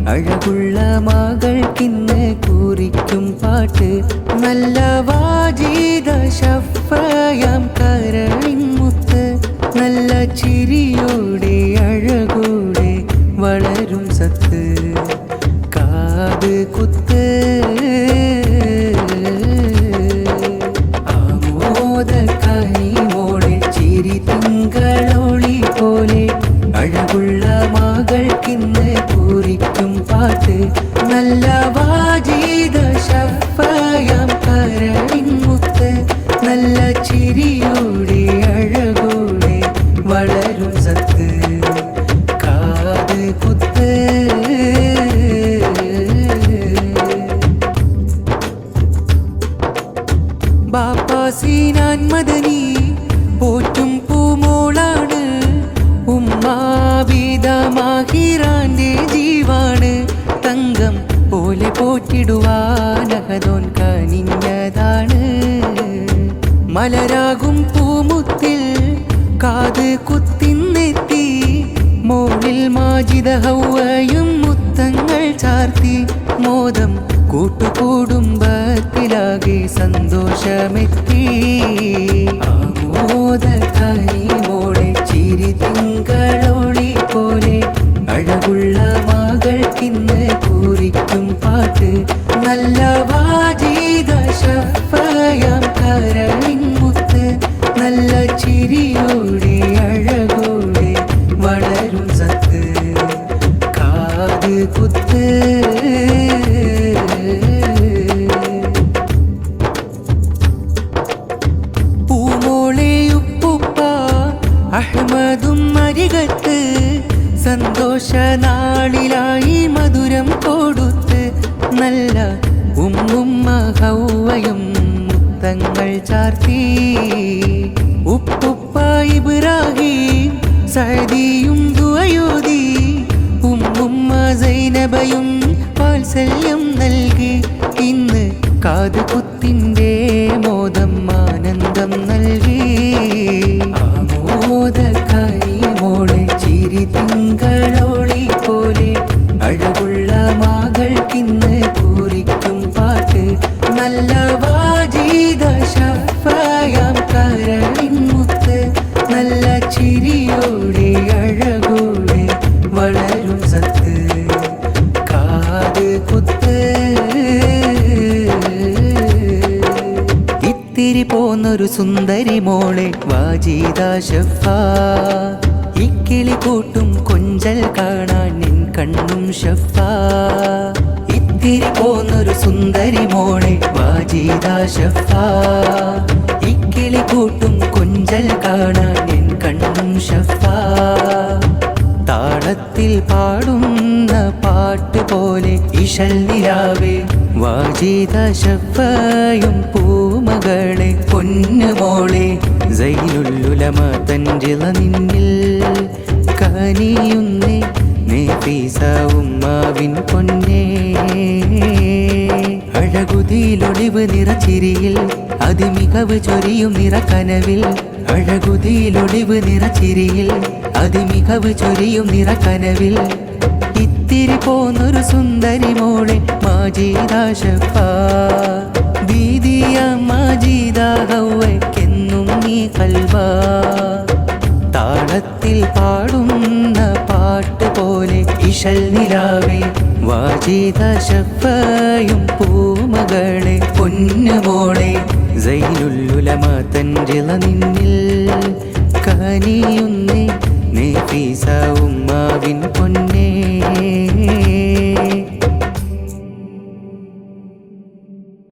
അഴകുള്ള മകൾക്കിന്ന് കുറിക്കും പാട്ട് നല്ല വാജീദ ശഫയാം കരളിൻ മുത്ത് നല്ല ചിരിയോടെ അഴകോടെ വളരും സത്ത് കാത് കുത്ത് ആമോദ കനിമോടെ ചിരി തിങ്കളൊളി പോലെ അഴകുള്ള മകൾക്കിന്ന് കുറിക്കും പാട്ട് നല്ല വാജീദ ശഫയാം കരളിൻ മുത്ത് നല്ല ചിരിയോടെ അഴകോടെ വളരും സത്ത് കാത് കുത്ത് ബാപ്പാസീനാൻ മദനി പോറ്റും പൂമോളാണ് ഉമ്മാബീദ മാഹിറാന്റെ ജീവാണ് തങ്കം പോലെ പോറ്റിടുവാനഹദോൻ കനിഞ്ഞതാണ് മലരാകും പൂമുത്തിൽ കാത് കുത്തിന്നെത്തി മോളിൽ മാജിദ ഹൗവയും മുത്തങ്ങൾ ചാർത്തി മോദം കൂട്ടുകുടുംബത്തിലാകെ സന്തോഷമെത്തി ആമോദ കനിമോടെ ചിരി തിങ്കളൊളി പോലെ അഴകുള്ള മകൾക്കിന്ന് കുറിക്കും പാട്ട് നല്ല വാജീദ ശഫയാം കരളിൻ മുത്ത് നല്ല ചിരിയോടെ അഴകോടെ വളരും സത്ത് കാത് കുത്ത് പൂമോളെ ഉപ്പുപ്പ അഹ്മദും അരികത്ത് സന്തോഷ നാളിലായി മധുരം കൊടുത്ത് നല്ല ഉമ്മുമ്മ ഹൗവയും മുത്തങ്ങൾ ചാർത്തി ഉപ്പുപ്പ ഇബ്രാഹിം സഅദിയും ദുആയോതി ഉമ്മുമ്മ സൈനബയും വാത്സല്യം നൽകി ഇന്ന് കാത് കുത്തിന്റെ മോദം ആനന്ദം നൽകി ആമോദ കനിമോടെ ചിരി തിങ്കളൊളി പോലെ അഴകുള്ള മകൾക്കിന്ന് കുറിക്കും പാട്ട് നല്ല വാജീദ ശഫയാം കരളിൻ മുത്ത് നല്ല ചിരിയോടെ അഴകോടെ വളരും സത്ത് കാത് കുത്ത് ഇത്തിരി പോന്നൊരു സുന്ദരി മോളെ വാജീദ ശഫ ഇക്കിളി കൂട്ടും കൊഞ്ചൽ കാണാൻ നിൻ കണ്ണും ശഫ ഇത്തിരി പോന്നൊരു സുന്ദരി മോളെ വാജീദ ശഫ ഇക്കിളി കൂട്ടും കൊഞ്ചൽ കാണാൻ നിൻ കണ്ണും ശഫ താളത്തിൽ പാടുന്ന പാട്ട് പോലെ ഇശൽ നിലാവേ വാജീദ ശഫയും പൂമകളെ പൊന്നുമോളെ സൈനുലുലമ തൻജിള നിന്നിൽ കനിയുന്നേ നഫീസ ഉമ്മാവിൻ പൊന്നേ അഴകുതിയിലൊളിവ് നിറച്ചിരിയിൽ അതിമികവ് ചൊരിയും നിറക്കനവിൽ അഴകുതിയിലൊളിവ് നിറച്ചിരിയിൽ അതിമികവ് ചൊരിയും നിറക്കനവിൽ ഇത്തിരി പോന്നൊരു സുന്ദരി മോളെ മാജീദ ശഫ ദീദിയ മാജീദ ഹൗവയ്ക്കെന്നും നീ കൽവാ താളത്തിൽ പാടുന്ന പാട്ട് പോലെ ഇശൽ നിലാവേ വാജീദ ശഫയും പൂമകളെ പൊന്നുമോളെ സൈനുലുലമ തൻജിള നിന്നിൽ കനിയുന്നേ നഫീസ ഉമ്മാവിൻ പൊന്നേ